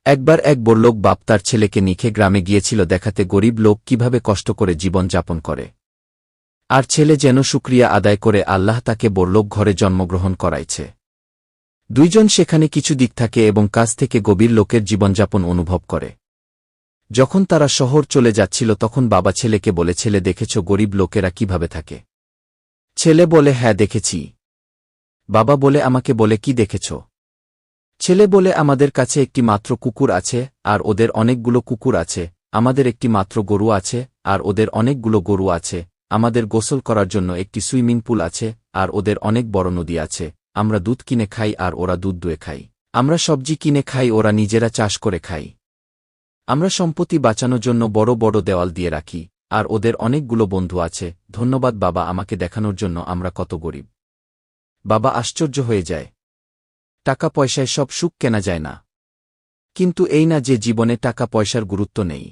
একবার এক বড়লোক বাপ তার ছেলেকে নিখে গ্রামে গিয়েছিল দেখাতে গরিব লোক কিভাবে কষ্ট করে জীবন যাপন করে। আর ছেলে যেন শুকরিয়া আদায় করে আল্লাহ তাকে বড়লোক ঘরে জন্মগ্রহণ করাইছে। দুইজন সেখানে কিছু দিক থাকে এবং কাজ থেকে গভীর লোকের জীবনযাপন অনুভব করে। যখন তারা শহর চলে যাচ্ছিল তখন বাবা ছেলেকে বলে, ছেলে দেখেছ গরিব লোকেরা কিভাবে থাকে? ছেলে বলে, হ্যাঁ দেখেছি। বাবা বলে, আমাকে বলে কি দেখেছ? ছেলে বলে, আমাদের কাছে একটি মাত্র কুকুর আছে আর ওদের অনেকগুলো কুকুর আছে, আমাদের একটি মাত্র গরু আছে আর ওদের অনেকগুলো গরু আছে, আমাদের গোসল করার জন্য একটি সুইমিং পুল আছে আর ওদের অনেক বড় নদী আছে, আমরা দুধ কিনে খাই আর ওরা দুধ দুয়ে খাই, আমরা সবজি কিনে খাই, ওরা নিজেরা চাষ করে খাই, আমরা সম্পত্তি বাঁচানোর জন্য বড় বড় দেওয়াল দিয়ে রাখি, আর ওদের অনেকগুলো বন্ধু আছে। ধন্যবাদ বাবা আমাকে দেখানোর জন্য আমরা কত গরিব। বাবা আশ্চর্য হয়ে যায়। টাকা পয়সায় সব সুখ কেনা যায় না। কিন্তু এই না যে জীবনে টাকা পয়সার গুরুত্ব নেই।